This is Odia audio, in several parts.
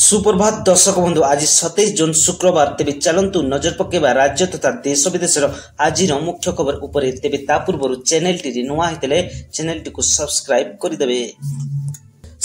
सुप्रभात दर्शक बंधु आज 27 जून शुक्रवार तेज चलतु नजर पकेबा राज्य तथा देश विदेश आज मुख्य खबर उपरे तेज ता पूर्व चैनल टी नुआ होते चैनल टी को सब्सक्राइब करदे।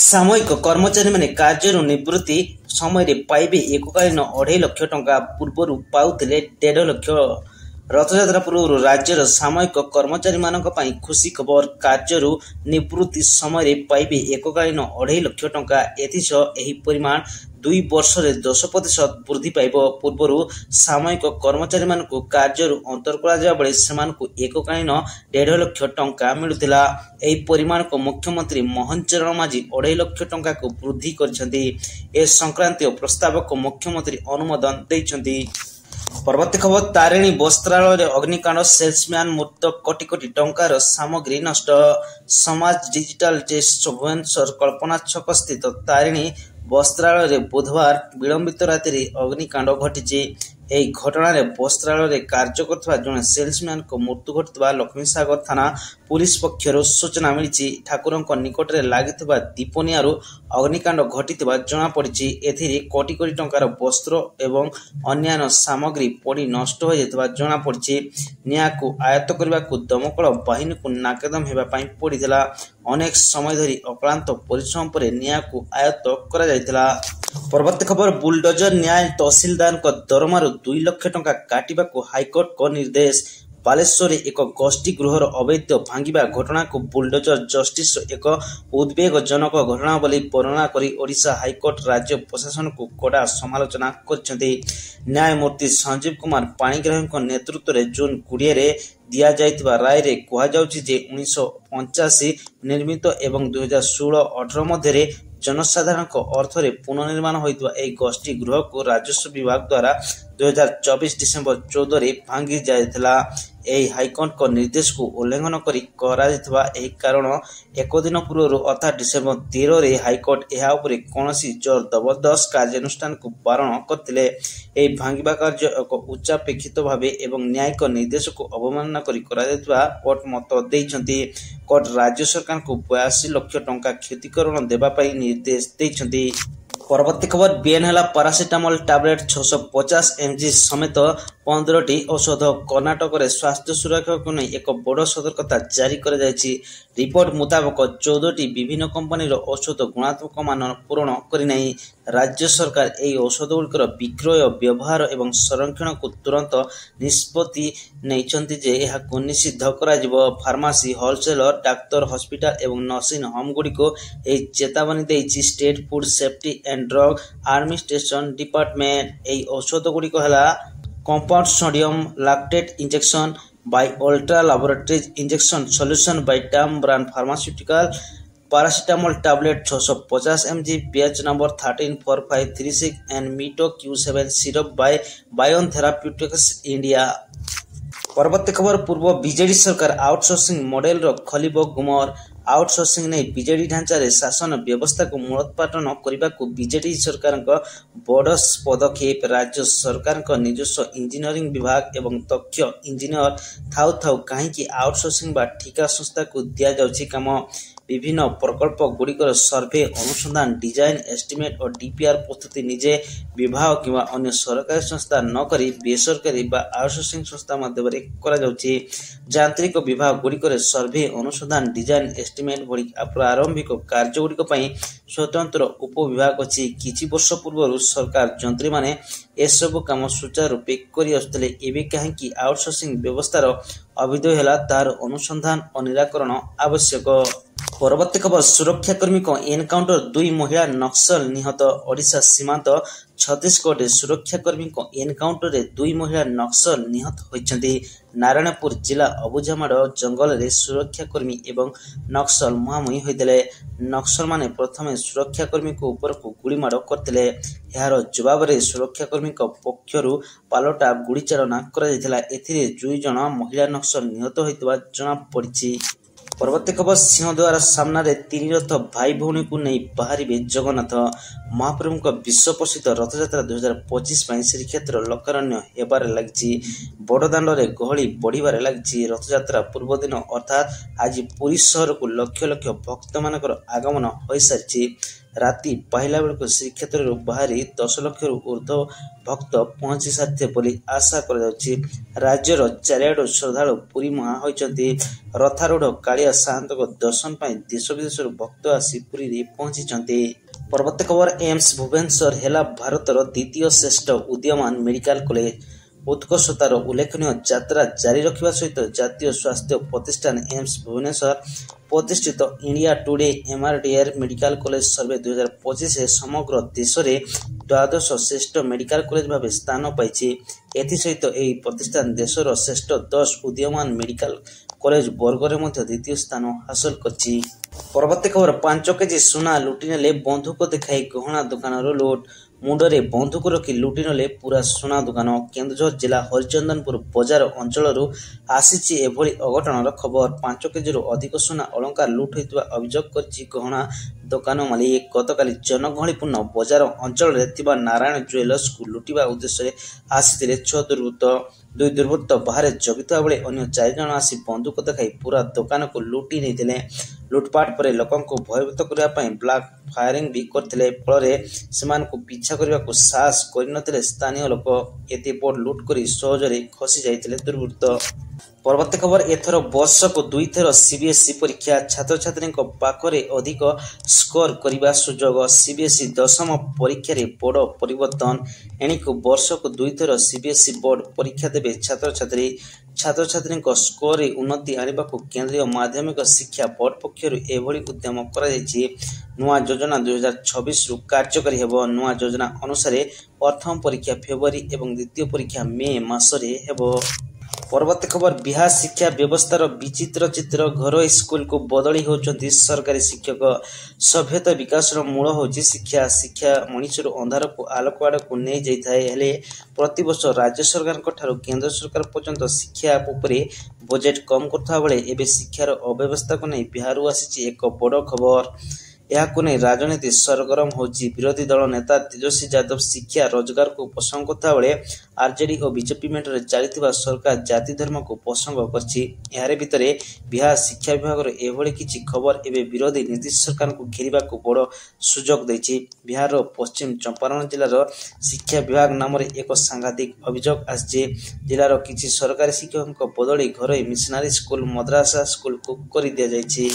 सामयिक कर्मचारी माने कार्य निवृत्ति समय पाइबे एककालीन 2.5 लाख टंका पूर्व पाउथिले 1.5 लाख। रथयात्रा पूर्व राज्यर सामयिक कर्मचारी मानक पई खुशी खबर कार्य निवृत्ति समय पाइबे एककालीन 2.5 लाख टंका। एथिसह एही परिमाण 2 वर्ष रे 10% वृद्धि पाइब। पूर्व सामयिक कर्मचारी मानकु कार्य अंतर करा जा बळे सेमानकु एककालीन 1.5 लाख टंका मिलुतिला। एही परिमाण को मुख्यमंत्री मोहन चरण माझी 2.5 लाख टंका को वृद्धि करछन्ती। ए संक्रांतीय प्रस्ताव को मुख्यमंत्री अनुमोदन दैछन्ती। परवर्ती खबर तारिणी वस्त्रालय अग्निकांड सेल्समैन मृत कोटी कोटी टंकार सामग्री नष्ट। समाज डिजिटल टेस्ट भुवनेश्वर कल्पना छक स्थित तारिणी वस्त्रालय बुधवार विलंबित राति अग्निकांड घटी। ଏହି ଘଟଣାରେ ବସ୍ତ୍ରାଳୟରେ କାର୍ଯ୍ୟ କରୁଥିବା ଜଣେ ସେଲ୍ସମ୍ୟାନ୍ ଙ୍କ ମୃତ୍ୟୁ ଘଟିଥିବା ଲକ୍ଷ୍ମୀସାଗର ଥାନା ପୁଲିସ ପକ୍ଷରୁ ସୂଚନା ମିଳିଛି। ଠାକୁରଙ୍କ ନିକଟରେ ଲାଗିଥିବା ଦୀପନିଆରୁ ଅଗ୍ନିକାଣ୍ଡ ଘଟିଥିବା ଜଣାପଡ଼ିଛି। ଏଥିରେ କୋଟି କୋଟି ଟଙ୍କାର ବସ୍ତ୍ର ଏବଂ ଅନ୍ୟାନ୍ୟ ସାମଗ୍ରୀ ପୋଡ଼ି ନଷ୍ଟ ହୋଇଯାଇଥିବା ଜଣାପଡ଼ିଛି। ନିଆଁକୁ ଆୟତ୍ତ କରିବାକୁ ଦମକଳ ବାହିନୀକୁ ନାକେଦମ ହେବା ପାଇଁ ପଡ଼ିଥିଲା। ଅନେକ ସମୟ ଧରି ଅକ୍ଳାନ୍ତ ପରିଶ୍ରମ ପରେ ନିଆଁକୁ ଆୟତ୍ତ କରାଯାଇଥିଲା। परवर्ती खबर बुलडोजर न्याय तहसीलदार दरमारू 2 लाख टंका काटिबाकू हाईकोर्ट को निर्देश। बालेश्वर एक गोष्ठी गृहर अवैध भांगिबा घटना को बुलडोजर जस्टिस एक उद्वेगजनक घटना बोली वर्णना करी ओडिशा हाईकोर्ट राज्य प्रशासन को कड़ा समालोचना करछन्ती। न्यायमूर्ति संजीव कुमार पाणिग्राही नेतृत्व में जून 20 रे दिया जाइतिबा राय रे कहा जाउछि जे 1985 निर्मित एवं 2016-18 मध्य जनसाधारण अर्थ रे पुनर्निर्माण होइतबा एई गोष्ठी गृह को राजस्व विभाग द्वारा 2024 डिसेंबर 14 रे भांगी जायतिला। एई हाईकोर्ट को निर्देश को उल्लंघन करी करा जायतिबा एई कारण एक दिन पूर्व अर्थात डिसेंबर 13 रे हाईकोर्ट एहा उपरे कोनोसी जोर जबरदस्त कार्यानुष्ठान को बारण करथिले। एई भांगिबा कार्य एक उच्चापेक्षित भावे एवं न्यायिक निर्देश को अवमानना करी करा जायतिबा कोर्ट मत दैछन्ती। कोर्ट राज्य सरकार को 82 लाख टंका क्षतिपूरण देबा पई निर्देश दैछन्ती। परवर्ती खबर बीएनएल पारासिटामोल टैबलेट 650 mg समेत 15टी औषध कर्नाटक रे स्वास्थ्य सुरक्षा को नहीं एक बड़ सतर्कता जारी कर जायछि। रिपोर्ट मुताबक 14टी विभिन्न कंपनी औषध गुणात्मक मान पूर्ण करिनाई। राज्य सरकार एई औषध गुलिकर विक्रय व्यवहार एवं संरक्षण को तुरंत निष्पत्ति नैछन्ति जे एहा को निषिद्ध करा जिवो। फार्मेसी होलसेलर डाक्तर हॉस्पिटल एवं नर्सिंग होम गुड़िको एई चेतावनी देछि state food safety and drug administration department. एई औषध गुड़िको हला compound sodium lactate injection by ultra laboratories injection solution by term brand pharmaceutical paracetamol tablet 650 mg batch number 134536 and Mito Q7 syrup by Bion Therapeutics India। परवर्ती खबर पूर्व बीजेडी सरकार आउटसोर्सिंग मॉडल रो खलिबो गुमर। आउटसोर्सिंग नहीं बीजेडी ढांचा रे शासन व्यवस्था को मूलोत्पाटन करने को बीजेडी सरकार बड़ पदक्षेप। राज्य सरकार निजस्व इंजीनियरिंग विभाग एवं दक्ष इंजीनियर थाउ थाउ कहीं आउटसोर्सिंग बा ठिका संस्था को दिया जाउछि काम। विभिन्न प्रकल्प गुड़िकर सर्वे अनुसंधान डिजाइन एस्टिमेट और डीपीआर प्रस्तुति निजे विभाग किंवा अन्य सरकारी संस्था न करी बेसरकारी बा आउटसोर्सिंग संस्था माध्यम करा जाउछि। यांत्रिक विभाग गुड़िकर सर्वे अनुसंधान डिजाइन एस्टिमेट भली प्रारंभिक कार्य गुड़िक पई स्वतंत्र उपविभाग अछि। किछि वर्ष पूर्व सरकार जंत्री माने एसबु काम सुचारू रूपे करि आस्तले एबे काहेकि आउटसोर्सिंग व्यवस्थार अभिदय होला तार अनुसंधान और निराकरण आवश्यक। परवर्ती खबर सुरक्षाकर्मी को एनकाउंटर 2 महिला नक्सल निहत। ओडिशा सीमांत छत्तीसगढ़ सुरक्षाकर्मी को एनकाउंटर रे 2 महिला नक्सल निहत होइछन्ती। नारायणपुर जिला अबुझामाड़ जंगल रे सुरक्षाकर्मी एवं नक्सल मुहांमुही होइतले। नक्सल माने प्रथमे सुरक्षाकर्मी को ऊपर को गुड़ीमाड़ करथिले। यार जवाब रे सुरक्षाकर्मी को पक्षरु पालटा गुड़ी चालना करा जायतिला। एथिरे 2 जण महिला नक्सल निहत होइतबा जणा पड़िछि। परवर्ती खबर सिंहद्वार सामने 3 रथ भाई भौणी को नहीं बाहर जगन्नाथ महाप्रभु विश्व प्रसिद्ध रथयात्रा 2025 श्रीक्षेत्र लोकारण्य हेबार लगी। बड़दाण्ड रे गहली बढ़िबार लगी। रथयात्रा पूर्व दिन अर्थात आज पुरी शहर को लक्ष लक्ष भक्त मानकर आगमन हो सारी। ରାତି ପାହିଲା ବେଳକୁ ଶ୍ରୀକ୍ଷେତ୍ରରୁ ବାହାରି 10 ଲକ୍ଷରୁ ଉର୍ଦ୍ଧ୍ୱ ଭକ୍ତ ପହଞ୍ଚି ସାରିଥିବେ ବୋଲି ଆଶା କରାଯାଉଛି। ରାଜ୍ୟର ଚାରିଆଡୁ ଶ୍ରଦ୍ଧାଳୁ ପୁରୀ ମୁହାଁ ହୋଇଛନ୍ତି। ରଥାରୂଢ଼ କାଳିଆ ସାଆନ୍ତଙ୍କ ଦର୍ଶନ ପାଇଁ ଦେଶ ବିଦେଶରୁ ଭକ୍ତ ଆସି ପୁରୀରେ ପହଞ୍ଚିଛନ୍ତି। ପରବର୍ତ୍ତୀ ଖବର ଏମ୍ସ ଭୁବନେଶ୍ୱର ହେଲା ଭାରତର ଦ୍ୱିତୀୟ ଶ୍ରେଷ୍ଠ ଉଦୀୟମାନ ମେଡିକାଲ କଲେଜ। ଉତ୍କର୍ଷତାର ଉଲ୍ଲେଖନୀୟ ଯାତ୍ରା ଜାରି ରଖିବା ସହିତ ଜାତୀୟ ସ୍ୱାସ୍ଥ୍ୟ ପ୍ରତିଷ୍ଠାନ ଏମ୍ସ ଭୁବନେଶ୍ୱର ପ୍ରତିଷ୍ଠିତ India Today MRDR medical college survey 2025 ସମଗ୍ର ଦେଶରେ ଦ୍ୱାଦଶ ଶ୍ରେଷ୍ଠ ମେଡିକାଲ କଲେଜ ଭାବେ ସ୍ଥାନ ପାଇଛି। ଏଥିସହିତ ଏହି ପ୍ରତିଷ୍ଠାନ ଦେଶର ଶ୍ରେଷ୍ଠ 10 ଉଦୀୟମାନ ମେଡିକାଲ କଲେଜ ବର୍ଗରେ ମଧ୍ୟ ଦ୍ୱିତୀୟ ସ୍ଥାନ ହାସଲ କରିଛି। ପରବର୍ତ୍ତୀ ଖବର 5 କେଜି ସୁନା ଲୁଟିନେଲେ ବନ୍ଧୁକ ଦେଖାଇ ଗହଣା ଦୋକାନର ଲୁଟ୍। ମୁଣ୍ଡରେ ବନ୍ଧୁକ ରଖି ଲୁଟିନେଲେ ପୁରା ସୁନା ଦୋକାନ। କେନ୍ଦୁଝର ଜିଲ୍ଲା ହରିଚନ୍ଦନପୁର ବଜାର ଅଞ୍ଚଳରୁ ଆସିଛି ଏଭଳି ଅଘଟଣର ଖବର। 5 କେଜିରୁ ଅଧିକ ସୁନା ଅଳଙ୍କାର ଲୁଟ୍ ହୋଇଥିବା ଅଭିଯୋଗ କରିଛି ଗହଣା ଦୋକାନ ମାଲିକ। ଗତକାଲି ଜନଗହଳିପୂର୍ଣ୍ଣ ବଜାର ଅଞ୍ଚଳରେ ଥିବା ନାରାୟଣ ଜୁଏଲର୍ସକୁ ଲୁଟିବା ଉଦ୍ଦେଶ୍ୟରେ ଆସିଥିଲେ 6 ଦୁର୍ବୃତ୍ତ। 2 ଦୁର୍ବୃତ୍ତ ବାହାରେ ଜଗିଥିବା ବେଳେ ଅନ୍ୟ 4 ଜଣ ଆସି ବନ୍ଧୁକ ଦେଖାଇ ପୁରା ଦୋକାନକୁ ଲୁଟି ନେଇଥିଲେ। ଲୁଟପାଟ ପରେ ଲୋକଙ୍କୁ ଭୟଭୀତ କରିବା ପାଇଁ ବ୍ଲାକ୍ ଫାୟାରିଂ ବି କରିଥିଲେ। ଫଳରେ ସେମାନଙ୍କୁ ପିଛା କରିବାକୁ ସାହସ କରିନଥିଲେ ସ୍ଥାନୀୟ ଲୋକ। ଏତେ ବଡ଼ ଲୁଟ୍ କରି ସହଜରେ ଖସି ଯାଇଥିଲେ ଦୁର୍ବୃତ୍ତ। ପରବର୍ତ୍ତୀ ଖବର ଏଥର ବର୍ଷକୁ 2 ଥର ସିବିଏସ୍ଇ ପରୀକ୍ଷା। ଛାତ୍ରଛାତ୍ରୀଙ୍କ ପାଖରେ ଅଧିକ ସ୍କୋର କରିବା ସୁଯୋଗ। ସିବିଏସ୍ଇ ଦଶମ ପରୀକ୍ଷାରେ ବଡ଼ ପରିବର୍ତ୍ତନ। ଏଣିକୁ ବର୍ଷକୁ 2 ଥର ସିବିଏସ୍ଇ ବୋର୍ଡ ପରୀକ୍ଷା ଦେବେ ଛାତ୍ରଛାତ୍ରୀ। ଛାତ୍ରଛାତ୍ରୀଙ୍କ ସ୍କୋରରେ ଉନ୍ନତି ଆଣିବାକୁ କେନ୍ଦ୍ରୀୟ ମାଧ୍ୟମିକ ଶିକ୍ଷା ବୋର୍ଡ ପକ୍ଷରୁ ଏଭଳି ଉଦ୍ୟମ କରାଯାଇଛି। ନୂଆ ଯୋଜନା 2026ରୁ କାର୍ଯ୍ୟକାରୀ ହେବ। ନୂଆ ଯୋଜନା ଅନୁସାରେ ପ୍ରଥମ ପରୀକ୍ଷା ଫେବୃଆରୀ ଏବଂ ଦ୍ୱିତୀୟ ପରୀକ୍ଷା ମେ ମାସରେ ହେବ। ପରବର୍ତ୍ତୀ ଖବର ବିହାର ଶିକ୍ଷା ବ୍ୟବସ୍ଥାର ବିଚିତ୍ର ଚିତ୍ର। ଘରୋଇ ସ୍କୁଲକୁ ବଦଳି ହେଉଛନ୍ତି ସରକାରୀ ଶିକ୍ଷକ। ସଭ୍ୟତା ବିକାଶର ମୂଳ ହେଉଛି ଶିକ୍ଷା। ଶିକ୍ଷା ମଣିଷରୁ ଅନ୍ଧାରକୁ ଆଲୋକ ଆଡ଼କୁ ନେଇ ଯାଇଥାଏ। ହେଲେ ପ୍ରତିବର୍ଷ ରାଜ୍ୟ ସରକାରଙ୍କ ଠାରୁ କେନ୍ଦ୍ର ସରକାର ପର୍ଯ୍ୟନ୍ତ ଶିକ୍ଷା ଉପରେ ବଜେଟ୍ କମ୍ କରୁଥିବା ବେଳେ ଏବେ ଶିକ୍ଷାର ଅବ୍ୟବସ୍ଥାକୁ ନେଇ ବିହାରରୁ ଆସିଛି ଏକ ବଡ଼ ଖବର। ଏହାକୁ ନେଇ ରାଜନୀତି ସରଗରମ ହେଉଛି। ବିରୋଧୀ ଦଳ ନେତା ତେଜସ୍ୱୀ ଯାଦବ ଶିକ୍ଷା ରୋଜଗାରକୁ ପସନ୍ଦ କରୁଥିବା ବେଳେ ଆରଜେଡି ଓ ବିଜେପି ମେଣ୍ଟରେ ଚାଲିଥିବା ସରକାର ଜାତି ଧର୍ମକୁ ପସନ୍ଦ କରିଛି। ଏହାରି ଭିତରେ ବିହାର ଶିକ୍ଷା ବିଭାଗର ଏଭଳି କିଛି ଖବର ଏବେ ବିରୋଧୀ ନୀତିଶ ସରକାରଙ୍କୁ ଘେରିବାକୁ ବଡ଼ ସୁଯୋଗ ଦେଇଛି। ବିହାରର ପଶ୍ଚିମ ଚମ୍ପାରଣ ଜିଲ୍ଲାର ଶିକ୍ଷା ବିଭାଗ ନାମରେ ଏକ ସାଂଘାତିକ ଅଭିଯୋଗ ଆସିଛି। ଜିଲ୍ଲାର କିଛି ସରକାରୀ ଶିକ୍ଷକଙ୍କ ବଦଳି ଘରୋଇ ମିଶନାରୀ ସ୍କୁଲ ମଦ୍ରାସା ସ୍କୁଲକୁ କରିଦିଆଯାଇଛି।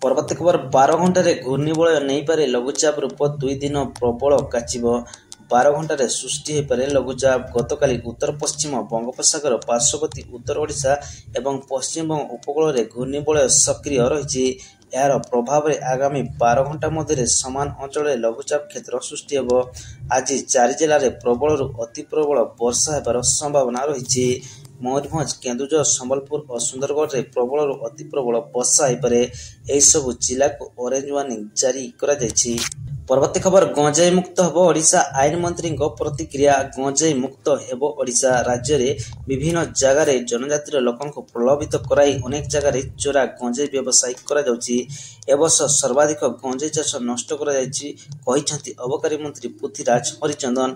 ପରବର୍ତ୍ତୀ ଖବର 12 ଘଣ୍ଟାରେ ଘୂର୍ଣ୍ଣିବଳୟ ନେଇପାରେ ଲଘୁଚାପ ରୂପ। 2 ଦିନ ପ୍ରବଳ କାଚିବ। 12 ଘଣ୍ଟାରେ ସୃଷ୍ଟି ହୋଇପାରେ ଲଘୁଚାପ। ଗତକାଲି ଉତ୍ତର ପଶ୍ଚିମ ବଙ୍ଗୋପସାଗର ପାର୍ଶ୍ୱବର୍ତ୍ତୀ ଉତ୍ତର ଓଡ଼ିଶା ଏବଂ ପଶ୍ଚିମବଙ୍ଗ ଉପକୂଳରେ ଘୂର୍ଣ୍ଣିବଳୟ ସକ୍ରିୟ ରହିଛି। ଏହାର ପ୍ରଭାବରେ ଆଗାମୀ 12 ଘଣ୍ଟା ମଧ୍ୟରେ ସମାନ ଅଞ୍ଚଳରେ ଲଘୁଚାପ କ୍ଷେତ୍ର ସୃଷ୍ଟି ହେବ। ଆଜି 4 ଜିଲ୍ଲାରେ ପ୍ରବଳରୁ ଅତି ପ୍ରବଳ ବର୍ଷା ହେବାର ସମ୍ଭାବନା ରହିଛି। ମୟୂରଭଞ୍ଜ, କେନ୍ଦୁଝର, ସମ୍ବଲପୁର ଓ ସୁନ୍ଦରଗଡ଼ରେ ପ୍ରବଳରୁ ଅତି ପ୍ରବଳ ବର୍ଷା ହୋଇପାରେ। ଏହିସବୁ ଜିଲ୍ଲାକୁ ଅରେଞ୍ଜ ୱାର୍ଣ୍ଣିଂ ଜାରି କରାଯାଇଛି। ପରବର୍ତ୍ତୀ ଖବର ଗଞ୍ଜେଇ ମୁକ୍ତ ହେବ ଓଡ଼ିଶା। ଆଇନ ମନ୍ତ୍ରୀଙ୍କ ପ୍ରତିକ୍ରିୟା। ଗଞ୍ଜେଇ ମୁକ୍ତ ହେବ ଓଡ଼ିଶା। ରାଜ୍ୟରେ ବିଭିନ୍ନ ଜାଗାରେ ଜନଜାତିର ଲୋକଙ୍କୁ ପ୍ରଲୋଭିତ କରାଇ ଅନେକ ଜାଗାରେ ଚୋରା ଗଞ୍ଜେଇ ବ୍ୟବସାୟ କରାଯାଉଛି। ଏବର୍ଷ ସର୍ବାଧିକ ଗଞ୍ଜେଇ ଚାଷ ନଷ୍ଟ କରାଯାଇଛି କହିଛନ୍ତି ଅବକାରୀ ମନ୍ତ୍ରୀ ପୃଥ୍ୱୀରାଜ ହରିଚନ୍ଦନ।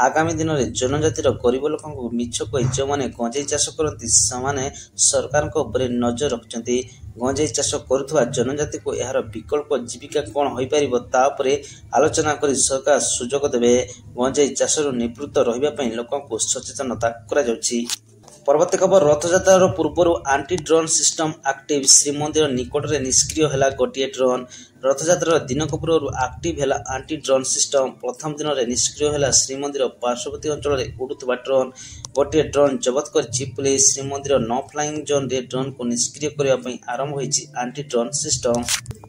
ଆଗାମୀ ଦିନରେ ଜନଜାତିର ଗରିବ ଲୋକଙ୍କୁ ମିଛ କହି ଯେଉଁମାନେ ଗଞ୍ଜେଇ ଚାଷ କରନ୍ତି ସେମାନେ ସରକାରଙ୍କ ଉପରେ ନଜର ରଖିଛନ୍ତି। ଗଞ୍ଜେଇ ଚାଷ କରୁଥିବା ଜନଜାତିକୁ ଏହାର ବିକଳ୍ପ ଜୀବିକା କ'ଣ ହୋଇପାରିବ ତା ଉପରେ ଆଲୋଚନା କରି ସରକାର ସୁଯୋଗ ଦେବେ। ଗଞ୍ଜେଇ ଚାଷରୁ ନିବୃତ୍ତ ରହିବା ପାଇଁ ଲୋକଙ୍କୁ ସଚେତନତା କରାଯାଉଛି। ପରବର୍ତ୍ତୀ ଖବର ରଥଯାତ୍ରାର ପୂର୍ବରୁ anti drone system active. Shrimandir ନିକଟରେ ନିଷ୍କ୍ରିୟ ହେଲା ଗୋଟିଏ ଡ୍ରୋନ୍। ରଥଯାତ୍ରାର ଦିନକ ପୂର୍ବରୁ ଆକ୍ଟିଭ ହେଲା ଆଣ୍ଟି ଡ୍ରୋନ୍ ସିଷ୍ଟମ। ପ୍ରଥମ ଦିନରେ ନିଷ୍କ୍ରିୟ ହେଲା ଶ୍ରୀମନ୍ଦିର ପାର୍ଶ୍ୱବର୍ତ୍ତୀ ଅଞ୍ଚଳରେ ଉଡୁଥିବା ଡ୍ରୋନ୍। ଗୋଟିଏ ଡ୍ରୋନ୍ ଜବତ କରିଛି ପୁଲିସ। ଶ୍ରୀମନ୍ଦିର ନ ଫ୍ଲାଇଂ ଜୋନ୍ରେ ଡ୍ରୋନ୍କୁ ନିଷ୍କ୍ରିୟ କରିବା ପାଇଁ ଆରମ୍ଭ ହୋଇଛି ଆଣ୍ଟି ଡ୍ରୋନ୍ ସିଷ୍ଟମ।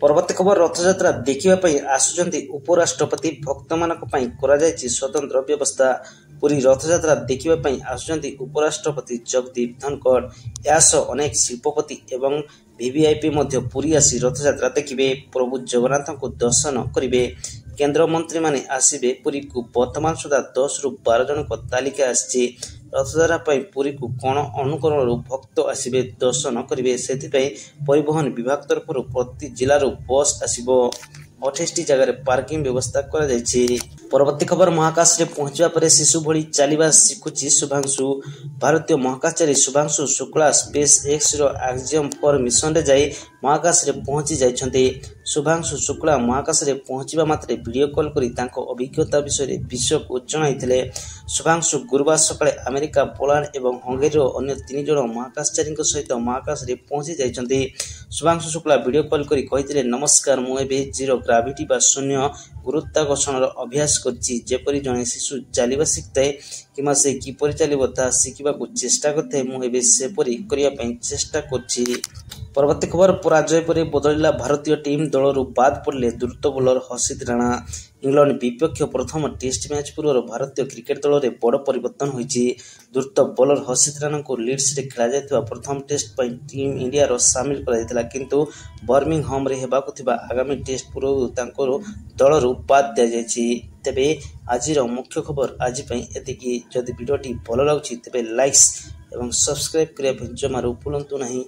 ପରବର୍ତ୍ତୀ ଖବର ରଥଯାତ୍ରା ଦେଖିବା ପାଇଁ ଆସୁଛନ୍ତି ଉପରାଷ୍ଟ୍ରପତି। ଭକ୍ତମାନଙ୍କ ପାଇଁ କରାଯାଇଛି ସ୍ୱତନ୍ତ୍ର ବ୍ୟବସ୍ଥା। ପୁରୀ ରଥଯାତ୍ରା ଦେଖିବା ପାଇଁ ଆସୁଛନ୍ତି ଉପରାଷ୍ଟ୍ରପତି ଜଗଦୀପ ଧନକଡ଼। ଏହା ସହ ଅନେକ ଶିଳ୍ପପତି ଏବଂ ଭିଭିଆଇପି ମଧ୍ୟ ପୁରୀ ଆସି ରଥଯାତ୍ରା ଦେଖିବେ। ପ୍ରଭୁ ଜଗନ୍ନାଥଙ୍କୁ ଦର୍ଶନ କରିବେ। କେନ୍ଦ୍ରମନ୍ତ୍ରୀମାନେ ଆସିବେ ପୁରୀକୁ। ବର୍ତ୍ତମାନ ସୁଦ୍ଧା 10ରୁ 12 ଜଣଙ୍କ ତାଲିକା ଆସିଛି। ରଥଯାତ୍ରା ପାଇଁ ପୁରୀକୁ କୋଣ ଅନୁକୋଣରୁ ଭକ୍ତ ଆସିବେ ଦର୍ଶନ କରିବେ। ସେଥିପାଇଁ ପରିବହନ ବିଭାଗ ତରଫରୁ ପ୍ରତି ଜିଲ୍ଲାରୁ ବସ୍ ଆସିବ। 28ଟି ଜାଗାରେ ପାର୍କିଂ ବ୍ୟବସ୍ଥା କରାଯାଇଛି। ପରବର୍ତ୍ତୀ ଖବର ମହାକାଶରେ ପହଞ୍ଚିବା ପରେ ଶିଶୁ ଭଳି ଚାଲିବା ଶିଖୁଛି ଶୁଭାଂଶୁ। ଭାରତୀୟ ମହାକାଶଚାରୀ ଶୁଭାଂଶୁ ଶୁକ୍ଲା ସ୍ପେସ୍ ଏକ୍ସର ଆକ୍ସିଅମ୍ 4 ମିଶନରେ ଯାଇ ମହାକାଶରେ ପହଞ୍ଚି ଯାଇଛନ୍ତି। ଶୁଭାଂଶୁ ଶୁକ୍ଲା ମହାକାଶରେ ପହଞ୍ଚିବା ମାତ୍ରେ ଭିଡିଓ କଲ୍ କରି ତାଙ୍କ ଅଭିଜ୍ଞତା ବିଷୟରେ ବିଶ୍ୱକୁ ଜଣାଇଥିଲେ। ଶୁଭାଂଶୁ ଗୁରୁବାର ସକାଳେ ଆମେରିକା, ପୋଲାଣ୍ଡ ଏବଂ ହଙ୍ଗେରୀର ଅନ୍ୟ 3 ଜଣ ମହାକାଶଚାରୀଙ୍କ ସହିତ ମହାକାଶରେ ପହଞ୍ଚି ଯାଇଛନ୍ତି। ଶୁଭାଂଶୁ ଶୁକ୍ଲା ଭିଡିଓ କଲ୍ କରି କହିଥିଲେ, ନମସ୍କାର, ମୁଁ ଏବେ ଜିରୋ ଗ୍ରାଭିଟି ବା ଶୂନ୍ୟ ଗୁରୁତ୍ୱାକର୍ଷଣର ଅଭ୍ୟାସ କରିଛି। ଯେପରି ଜଣେ ଶିଶୁ ଚାଲିବା ଶିଖିଥାଏ କିମ୍ବା ସେ କିପରି ଚାଲିବ ତାହା ଶିଖିବାକୁ ଚେଷ୍ଟା କରିଥାଏ, ମୁଁ ଏବେ ସେପରି କରିବା ପାଇଁ ଚେଷ୍ଟା କରୁଛି। ପରବର୍ତ୍ତୀ ଖବର, ପରାଜୟ ପରେ ବଦଳିଲା ଭାରତୀୟ ଟିମ୍, ଦଳରୁ ବାଦ୍ ପଡ଼ିଲେ ଦ୍ରୁତ ବୋଲର ହର୍ଷିତ ରାଣା। ଇଂଲଣ୍ଡ ବିପକ୍ଷ ପ୍ରଥମ ଟେଷ୍ଟ ମ୍ୟାଚ୍ ପୂର୍ବରୁ ଭାରତୀୟ କ୍ରିକେଟ ଦଳରେ ବଡ଼ ପରିବର୍ତ୍ତନ ହୋଇଛି। ଦ୍ରୁତ ବୋଲର ହର୍ଷିତ ରାଣାଙ୍କୁ ଲିଡ୍ସରେ ଖେଳାଯାଇଥିବା ପ୍ରଥମ ଟେଷ୍ଟ ପାଇଁ ଟିମ୍ ଇଣ୍ଡିଆର ସାମିଲ କରାଯାଇଥିଲା, କିନ୍ତୁ ବର୍ମିଂହାମ୍ରେ ହେବାକୁ ଥିବା ଆଗାମୀ ଟେଷ୍ଟ ପୂର୍ବରୁ ତାଙ୍କୁ ଦଳରୁ ବାଦ୍ ଦିଆଯାଇଛି। ତେବେ ଆଜିର ମୁଖ୍ୟ ଖବର ଆଜି ପାଇଁ ଏତିକି। ଯଦି ଭିଡ଼ିଓଟି ଭଲ ଲାଗୁଛି ତେବେ ଲାଇକ୍ସ ଏବଂ ସବସ୍କ୍ରାଇବ୍ କରିବା ପାଇଁ ଜମାରୁ ଭୁଲନ୍ତୁ ନାହିଁ।